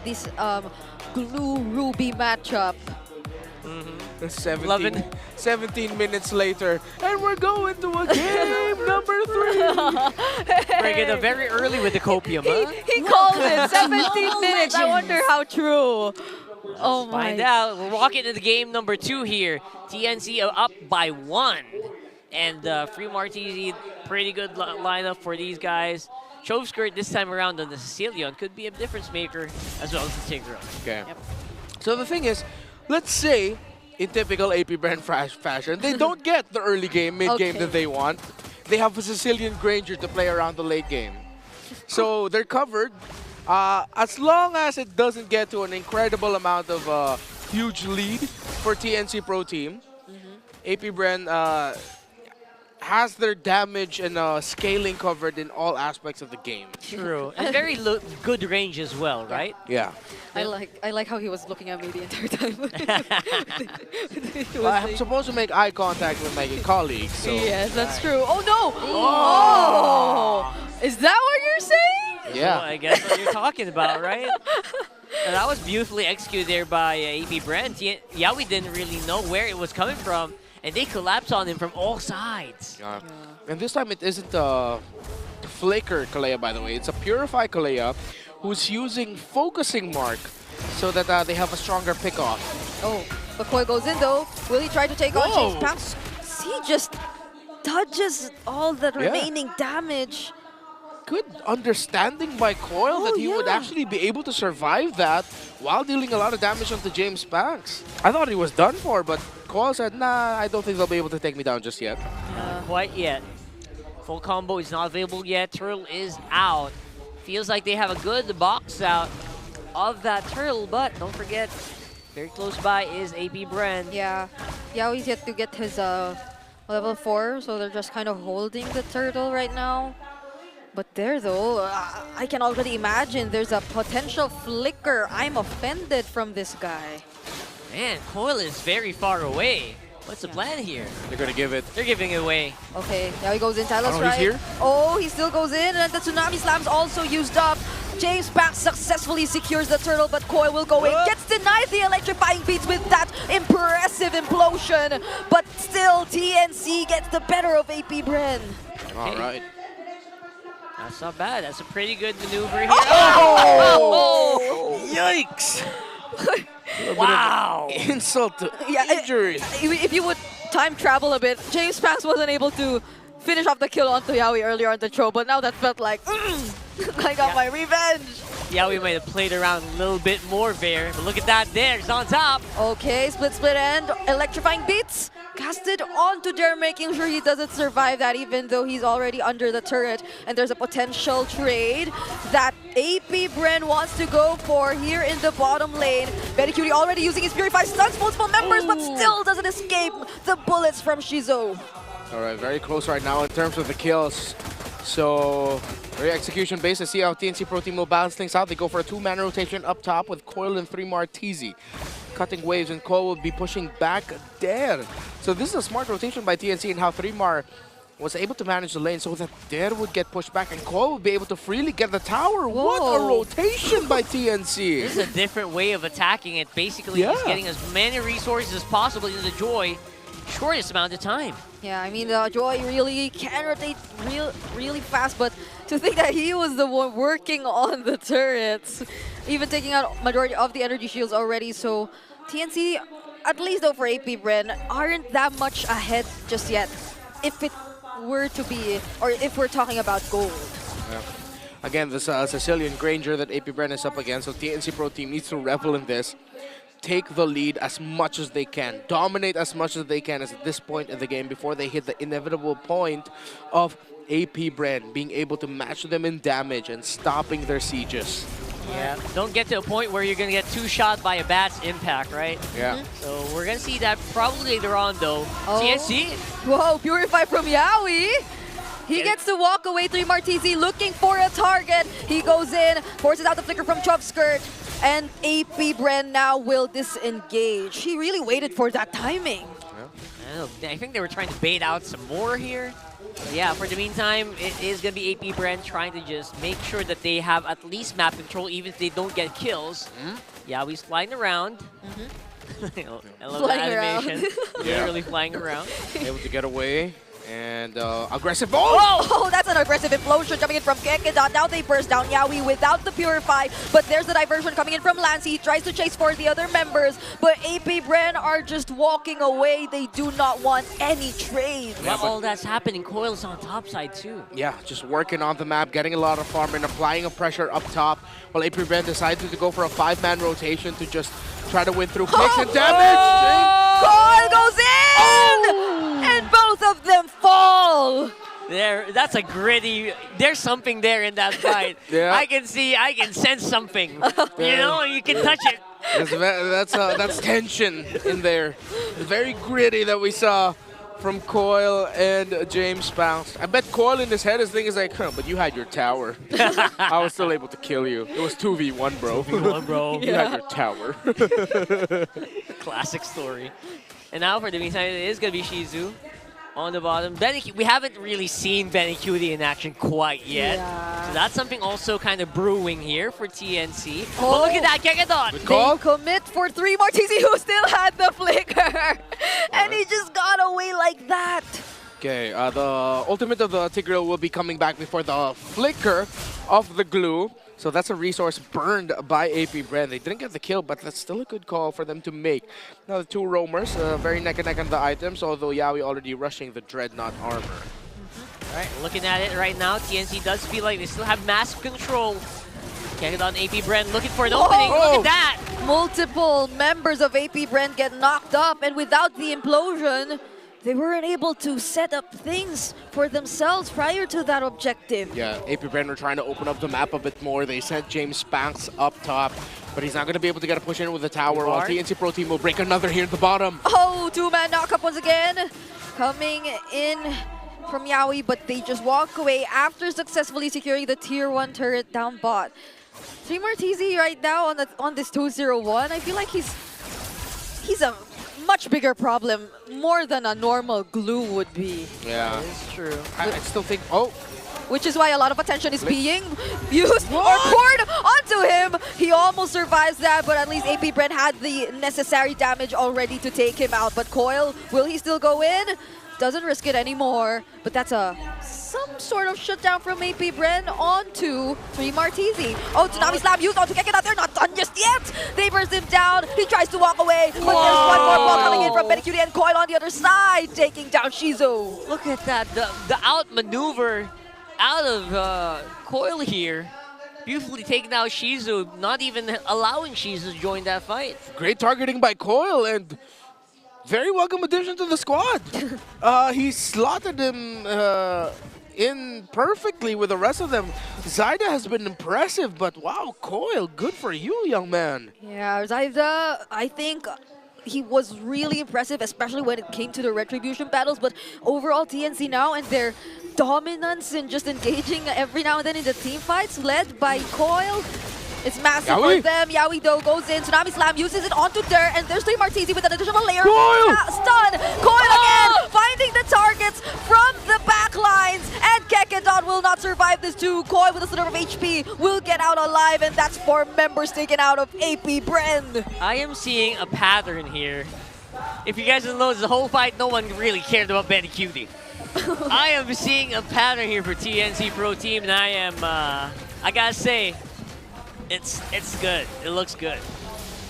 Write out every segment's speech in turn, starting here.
this glue ruby matchup. 17 minutes later, and we're going to a game number 3. Bring it up very early with the copium, huh? He called it 17 minutes. I wonder how true. Oh my. Find out. We're walking into game number 2 here. TNC up by 1. And Free Martini, pretty good lineup for these guys. Chovskirt this time around on the Sicilian could be a difference maker as well as the Tigro. Okay. Yep. So the thing is, let's say, in typical AP Bren fashion, they don't get the early game, mid-game that they want. They have a Sicilian Granger to play around the late game. So they're covered. As long as it doesn't get to an incredible amount of huge lead for TNC Pro Team, AP Bren has their damage and scaling covered in all aspects of the game. True. And very good range as well, right? Yeah. I like how he was looking at me the entire time. Well, I'm supposed to make eye contact with my colleagues. So. Yes, that's true. Oh no! Oh! Is that what you're saying? Yeah. So I guess what you're talking about, right? And that was beautifully executed there by AP Bren. Yawi didn't really know where it was coming from, and they collapsed on him from all sides. Yeah. And this time it isn't a Flicker Kalea, by the way. It's a Purify Kalea who's using Focusing Mark so that they have a stronger pick-off. Oh, but Koi goes in though. Will he try to take on James Pamps? He just dodges all the remaining damage. Good understanding by Coil that he would actually be able to survive that while dealing a lot of damage onto James Banks. I thought he was done for, but Coil said, nah, I don't think they'll be able to take me down just yet. Not quite yet. Full combo is not available yet. Turtle is out. Feels like they have a good box out of that Turtle, but don't forget, very close by is AP Bren. Yeah. Yaoi's yet to get his level 4, so they're just kind of holding the Turtle right now. But there though, I can already imagine there's a potential flicker. I'm offended from this guy. Man, Coil is very far away. What's the plan here? They're gonna give it. They're giving it away. Okay, now he goes in. Tyler's He's right. here. Oh, he still goes in, and the Tsunami Slam's also used up. James Banks successfully secures the Turtle, but Koi will go in. Gets denied the electrifying beats with that impressive implosion. But still, TNC gets the better of AP Bren. All right. That's not bad. That's a pretty good maneuver here. Oh! Yikes! Wow! Insult to injury. If you would time travel a bit, James Banks wasn't able to finish off the kill onto Yaoi earlier on the throw, but now that felt like, I got my revenge. Yeah, we might have played around a little bit more there, but look at that there, it's on top. Okay, split end, electrifying beats. Casted onto Jer, making sure he doesn't survive that even though he's already under the turret. And there's a potential trade that AP Bren wants to go for here in the bottom lane. Betty Cutie already using his Purify, stuns multiple members, but still doesn't escape the bullets from Shizo. All right, very close right now in terms of the kills. So, very execution-based. I see how TNC Pro Team will balance things out. They go for a 2-man rotation up top with Coil and 3-Mar TZ. Cutting waves, and Coil will be pushing back there. So this is a smart rotation by TNC and how 3-Mar was able to manage the lane so that there would get pushed back and Coil would be able to freely get the tower. Whoa. What a rotation by TNC. This is a different way of attacking it. Basically, he's getting as many resources as possible into the Joy, shortest amount of time. Yeah, I mean, Joy really can rotate really fast, but to think that he was the one working on the turrets, even taking out majority of the energy shields already, so TNC, at least though for AP Bren, aren't that much ahead just yet, if it were to be, or if we're talking about gold. Yeah. Again, this Sicilian Granger that AP Bren is up against, so TNC Pro Team needs to revel in this. Take the lead as much as they can, dominate as much as they can at this point in the game before they hit the inevitable point of AP Bren being able to match them in damage and stopping their sieges. Yeah, don't get to a point where you're going to get 2-shot by a bat's impact, right? Yeah. So we're going to see that probably later on, though. TNC. Whoa, Purify from Yaoi. He gets to walk away. 3-Mar TZ looking for a target. He goes in, forces out the flicker from Chovskirt, and AP Bren now will disengage. He really waited for that timing. I think they were trying to bait out some more here. Yeah, for the meantime, it is going to be AP Bren trying to just make sure that they have at least map control, even if they don't get kills. Yeah, he's flying around. I love Flying the around. animation. Yeah. Literally flying around. Able to get away. And aggressive. Oh! Oh, that's an aggressive implosion coming in from Kekedot. Now they burst down Yaoi without the Purify, but there's a diversion coming in from Lancey. He tries to chase for the other members, but AP Bren are just walking away. They do not want any trade. While all that's happening, Coil's on top side too. Yeah, just working on the map, getting a lot of farm and applying a pressure up top. While AP Bren decided to go for a 5-man rotation to just try to win through kicks and damage. Coil goes in! And both of them fall! That's a gritty. There's something there in that fight. Yeah. I can sense something. You know, you can touch it. That's tension in there. Very gritty that we saw from Coil and James Bounce. I bet Coil in his head is thinking like, huh, but you had your tower. I was still able to kill you. It was 2v1, bro. 2v1, bro. You had your tower. Classic story. And now for the meantime, it is going to be Shizu on the bottom. We haven't really seen Benny Cutie in action quite yet. Yeah. So that's something also kind of brewing here for TNC. Oh. But look at that, Kekedot! They commit for 3 more. TC who still had the flicker. And he just got away like that. Okay, the ultimate of the Tigreal will be coming back before the flicker of the glue. So that's a resource burned by AP Bren. They didn't get the kill, but that's still a good call for them to make. Now the 2 roamers, very neck and neck on the items, although Yaoi already rushing the Dreadnought armor. All right, looking at it right now, TNC does feel like they still have massive control. Kekedot, AP Bren looking for an opening. Look at that! Multiple members of AP Bren get knocked up, and without the implosion, they weren't able to set up things for themselves prior to that objective. Yeah, AP Bren were trying to open up the map a bit more. They sent James Spanks up top, but he's not going to be able to get a push in with the tower, while TNC Pro Team will break another here at the bottom. Oh, 2-man knockup once again. Coming in from Yaoi, but they just walk away after successfully securing the tier 1 turret down bot. 3 Martizi right now on this 2-0-1. I feel like he's a much bigger problem, more than a normal glue would be. Yeah, It's true. I still think, oh, Which is why a lot of attention is being used or poured onto him. He almost survives that, but at least AP Bren had the necessary damage already to take him out. But Coil, will he still go in? Doesn't risk it anymore. But that's some sort of shutdown from AP Bren onto 3 Martizi. Oh, Tsunami Slam used onto Kekedot. They're not done just yet. They burst him down. He tries to walk away, but there's one more ball coming in from Benecutie and Coil on the other side, taking down Shizu. Look at that, the outmaneuver out of Coil here. Beautifully taking out Shizu, not even allowing Shizu to join that fight. great targeting by Coil and very welcome addition to the squad. He slotted him in perfectly with the rest of them. Zyda has been impressive, but wow, Coil, good for you, young man. Yeah, Zyda, I think he was really impressive, especially when it came to the Retribution battles. But overall, TNC now and their dominance in just engaging every now and then in the team fights, led by Coil. It's massive Yaoi. for them. Yaoi, though, goes in. Tsunami Slam uses it onto Dirt, and there's 3 Martizi with an additional layer. Coil! Stun! Coil again, finding the targets from the back lines, and Kekedot will not survive this too. Coil with a sliver of HP will get out alive, and that's 4 members taken out of AP Bren. I am seeing a pattern here. If you guys don't know, the whole fight, no one really cared about Benny Cutie. I am seeing a pattern here for TNC Pro Team, and I am, I gotta say, it's good. It looks good.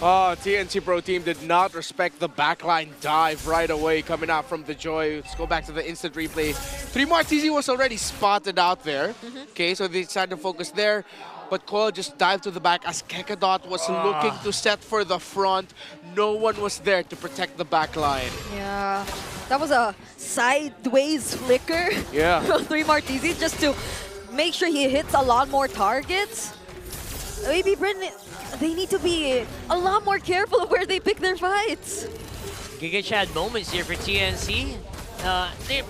Oh, TNC Pro Team did not respect the backline dive right away coming out from the Joy. Let's go back to the instant replay. 3 Martizi was already spotted out there. Okay, so they decided to focus there. But Coil just dived to the back as Kekedot was looking to set for the front. No one was there to protect the backline. Yeah, that was a sideways flicker Yeah. from 3 Martizi just to make sure he hits a lot more targets. Maybe Bren, they need to be a lot more careful of where they pick their fights. Giga Chad moments here for TNC.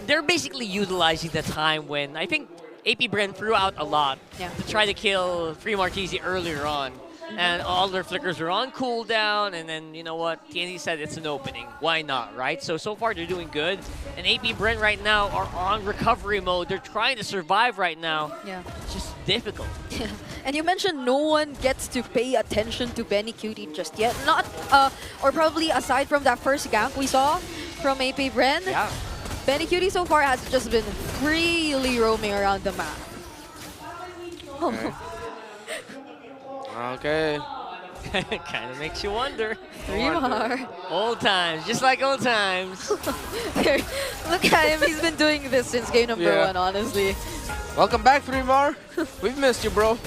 They're basically utilizing the time when I think AP Bren threw out a lot to try to kill 3 Martizi earlier on. and all their flickers are on cooldown, and then, you know what, TNC said it's an opening. Why not, right? So far they're doing good, and AP Bren right now are on recovery mode. They're trying to survive right now. Yeah. It's just difficult. And you mentioned no one gets to pay attention to Benny Cutie just yet. Not, or probably aside from that first gank we saw from AP Bren. Yeah. Benny Cutie so far has just been freely roaming around the map. Okay. Okay. Kind of makes you wonder. 3 more. Old times, just like old times. Look at him, he's been doing this since game number 1, honestly. Welcome back, 3 more. We've missed you, bro.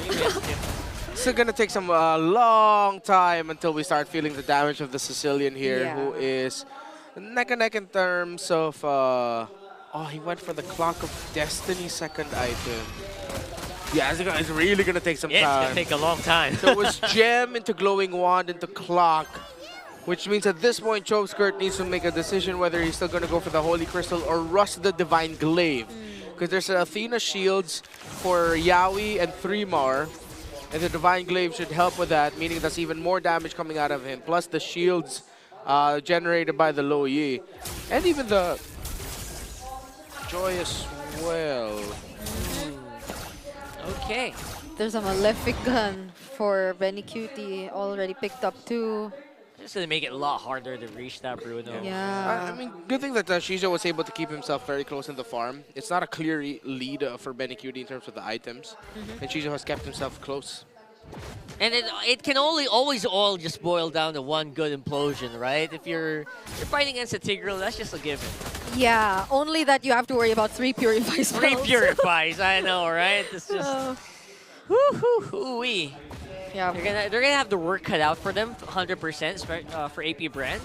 It's gonna take some long time until we start feeling the damage of the Sicilian here, who is neck and neck in terms of. Oh, he went for the Clock of Destiny second item. Yeah, it's really gonna take some time. It's gonna take a long time. So it was Gem into Glowing Wand into Clock, which means at this point, Choveskirt needs to make a decision whether he's still gonna go for the Holy Crystal or rust the Divine Glaive. Because there's Athena Shields for Yaoi and 3mar, and the Divine Glaive should help with that, meaning that's even more damage coming out of him, plus the shields generated by the Low Yi. And even the Joy as well. Okay. There's a Malefic gun for Benny Cutie already picked up too. It's gonna make it a lot harder to reach that Bruno. Yeah. I mean, good thing that Shijo was able to keep himself very close in the farm. It's not a clear lead for Benny Cutie in terms of the items, and Shijo has kept himself close. And it can always all just boil down to one good implosion, right? If you're fighting against a Tigreal, that's just a given. Yeah, only that you have to worry about 3 Purifies. 3 Purifies, I know, right? It's just woo-hoo-hoo-wee. Yeah. They're gonna have the work cut out for them, 100% for AP Bren.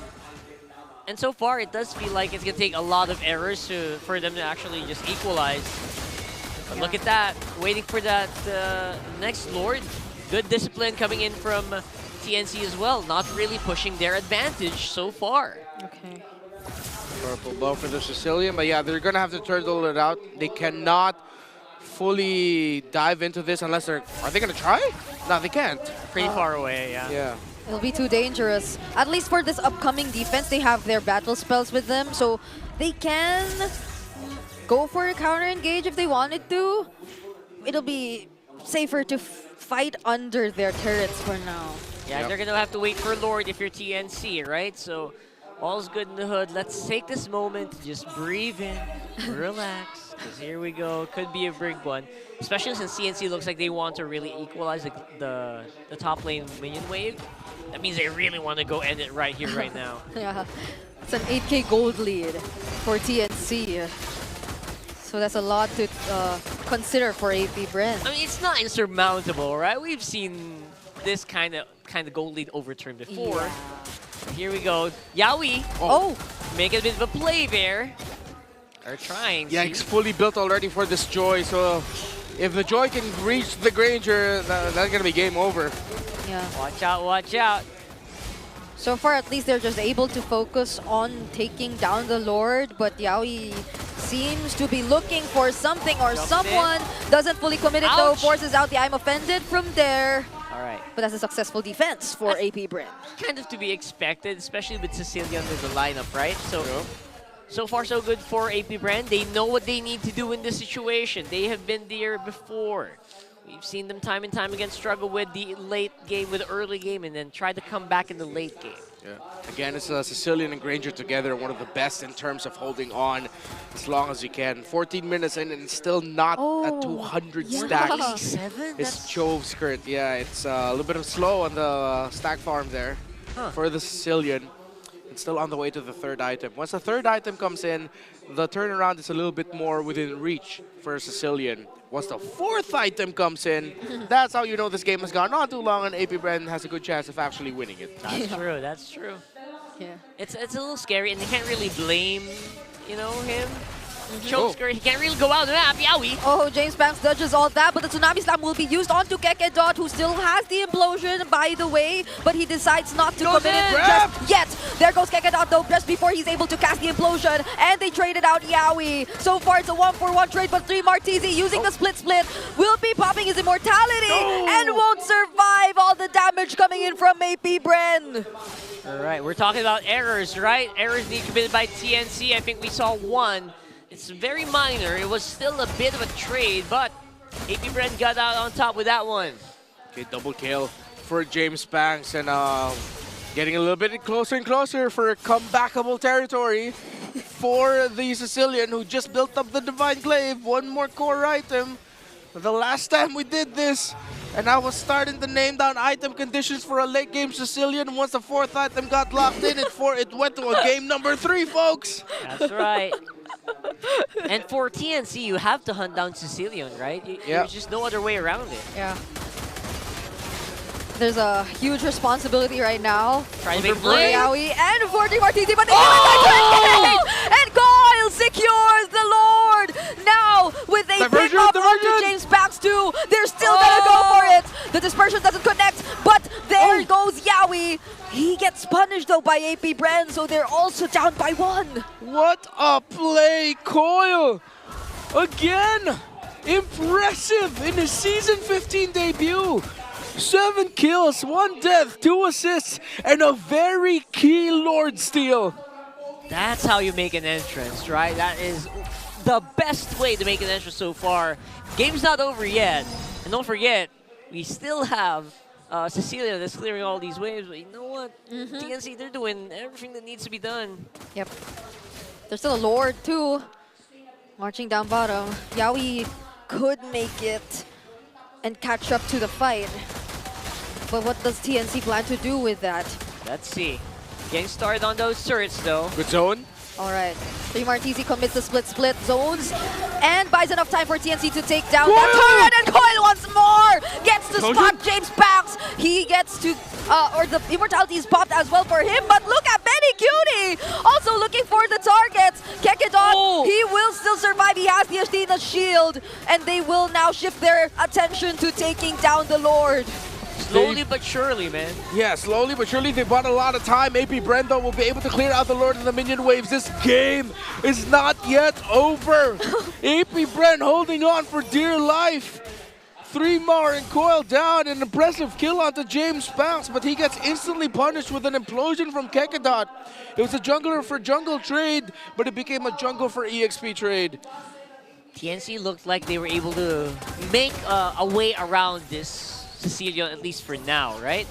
And so far, it does feel like it's gonna take a lot of errors for them to actually just equalize. But look at that, waiting for that next Lord. Good discipline coming in from TNC as well, not really pushing their advantage so far. Okay. Purple bow for the Sicilian, but yeah, they're gonna have to turtle it out. They cannot fully dive into this unless are they gonna try? No, they can't. Pretty far away, yeah. Yeah. It'll be too dangerous. At least for this upcoming defense, they have their battle spells with them, so they can go for a counter engage if they wanted to. It'll be safer to fight under their turrets for now. Yeah, they're gonna have to wait for Lord if you're TNC, right? So all's good in the hood. Let's take this moment to just breathe in, relax, because here we go. Could be a big one, especially since CNC looks like they want to really equalize the top lane minion wave. That means they really want to go end it right here, right now. Yeah, it's an 8K gold lead for TNC. So that's a lot to consider for AP Bren. I mean, it's not insurmountable, right? We've seen this kind of gold lead overturned before. Yeah. Here we go. Yaoi. Oh! Make a bit of a play there. They're trying. Yeah, it's fully built already for this Joy, so if the Joy can reach the Granger, that's gonna be game over. Yeah. Watch out, watch out. So far, at least they're just able to focus on taking down the Lord, but Yaoi seems to be looking for something or someone. Doesn't fully commit it though, forces out the I'm offended from there. All right. But that's a successful defense for AP Bren. Kind of to be expected, especially with Sicilian in the lineup, right? So far so good for AP Bren. They know what they need to do in this situation. They have been there before. We've seen them time and time again struggle with the late game, with the early game, and then try to come back in the late game. Yeah. Again, it's Sicilian and Granger together, one of the best in terms of holding on as long as you can. 14 minutes in and still not at 200 stacks. 87? It's Choveskirt. Yeah, it's a little bit of slow on the stack farm there for the Sicilian. It's still on the way to the third item. Once the third item comes in, the turnaround is a little bit more within reach for Sicilian. Once the fourth item comes in, that's how you know this game has gone on too long and AP Bren has a good chance of actually winning it. That's true, that's true. Yeah. It's a little scary, and they can't really blame, you know, him. Choke skirt. He can't really go out of the map. Yowie. Oh, James Banks dodges all that, but the Tsunami Slam will be used onto Kekedot, who still has the implosion, by the way, but he decides not to commit it just yet. There goes Kekedot, though, just before he's able to cast the implosion, and they traded out Yowie. So far, it's a 1-for-1 trade, but 3 Martizi using the split will be popping his immortality and won't survive all the damage coming in from AP Bren. All right, we're talking about errors, right? Errors being committed by TNC. I think we saw one. It's very minor. It was still a bit of a trade, but AP Bren got out on top with that one. Okay, double kill for James Banks, and getting a little bit closer and closer for comebackable territory for the Sicilian, who just built up the Divine Glaive. One more core item. The last time we did this, and I was starting to name down item conditions for a late game Sicilian. Once the 4th item got locked in, it went to a game number 3, folks. That's right. And for TNC, you have to hunt down Sicilian, right? There's just no other way around it. Yeah. There's a huge responsibility right now. Trying to make for play. Yowie and for Martizi, but and Coil secures the Lord. Now with a pick up onto James Banks too, they're still gonna go for it. The dispersion doesn't connect, but there goes Yowie. He gets punished though by AP Bren, so they're also down by 1. What a play, Coil! Again, impressive in his season 15 debut. 7 kills, 1 death, 2 assists, and a very key Lord steal. That's how you make an entrance, right? That is the best way to make an entrance so far. Game's not over yet. And don't forget, we still have Cecilia that's clearing all these waves, but you know what? TNC, they're doing everything that needs to be done. Yep. There's still a Lord too, marching down bottom. Yowie could make it and catch up to the fight. But what does TNC plan to do with that? Let's see. Getting started on those turrets though. Good zone. All right. 3 Martizi commits the split zones and buys enough time for TNC to take down that turret, and Coil once more gets to spot James Banks. He gets to, or the immortality is popped as well for him, but look at Benny Cutie also looking for the targets. Kekedot, he will still survive. He has the Athena shield, and they will now shift their attention to taking down the Lord. Slowly but surely, man. Yeah, slowly but surely they bought a lot of time. AP Bren, though, will be able to clear out the Lord and the minion waves. This game is not yet over. AP Bren holding on for dear life. 3 more and Coil down. An impressive kill onto James Banks, but he gets instantly punished with an implosion from Kekedot. It was a jungler for jungle trade, but it became a jungle for EXP trade. TNC looked like they were able to make a way around this Cecilia, at least for now, right?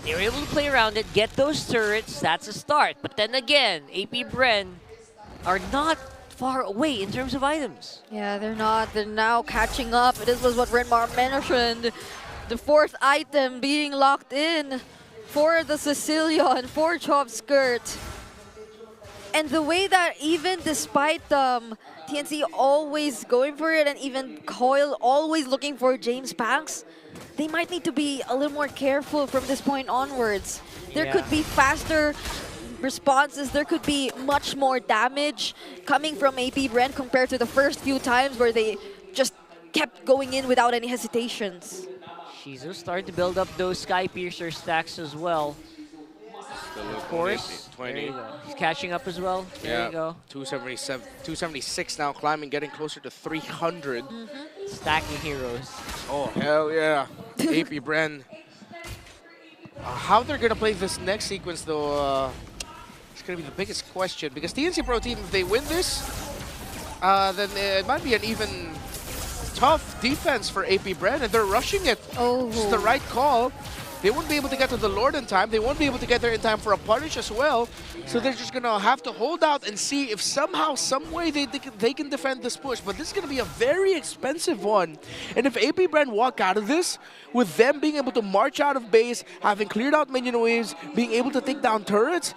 They were able to play around it, get those turrets, that's a start. But then again, AP Bren are not far away in terms of items. Yeah, they're not. They're now catching up. This was what Renmar mentioned. The 4th item being locked in for the Sicilian, for Chop Skirt. And the way that even despite TNC always going for it, and even Coil always looking for James Banks, they might need to be a little more careful from this point onwards. There could be faster responses, there could be much more damage coming from AP Bren compared to the first few times where they just kept going in without any hesitations. Shizu starting to build up those Sky Piercer stacks as well. Of course. 20. He's catching up as well. There you go. 277, 276 now, climbing, getting closer to 300. Stacking heroes. Oh, hell yeah. AP Bren. How they're going to play this next sequence, though, it's going to be the biggest question. Because TNC Pro Team, if they win this, then it might be an even tough defense for AP Bren, and they're rushing it. It's the right call. They won't be able to get to the Lord in time. They won't be able to get there in time for a punish as well. So they're just going to have to hold out and see if somehow, some way they can defend this push. But this is going to be a very expensive one. And if AP Bren walk out of this, with them being able to march out of base, having cleared out minion waves, being able to take down turrets,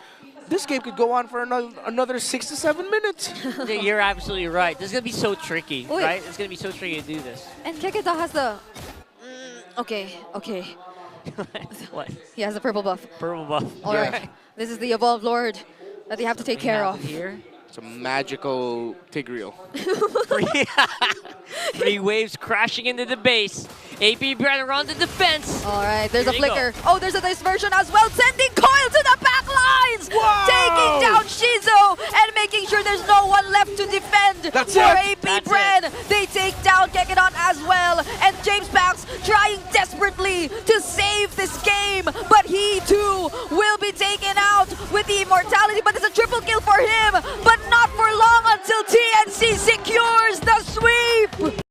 this game could go on for another 6 to 7 minutes. You're absolutely right. This is going to be so tricky, right? It's going to be so tricky to do this. And Kekedot has the... okay. What? He has the purple buff. Purple buff. All right. This is the Evolved Lord that they have to take care of. Here. It's a magical Tigreal. Three waves crashing into the base. AP Bren around the defense. All right, there's Here a they go. flicker. Oh, there's a dispersion as well, sending Coil to the back lines! Wow! Taking down Shizo and making sure there's no one left to defend That's for it! AP That's Bren. They take down Kekedon as well, and James Pax trying desperately to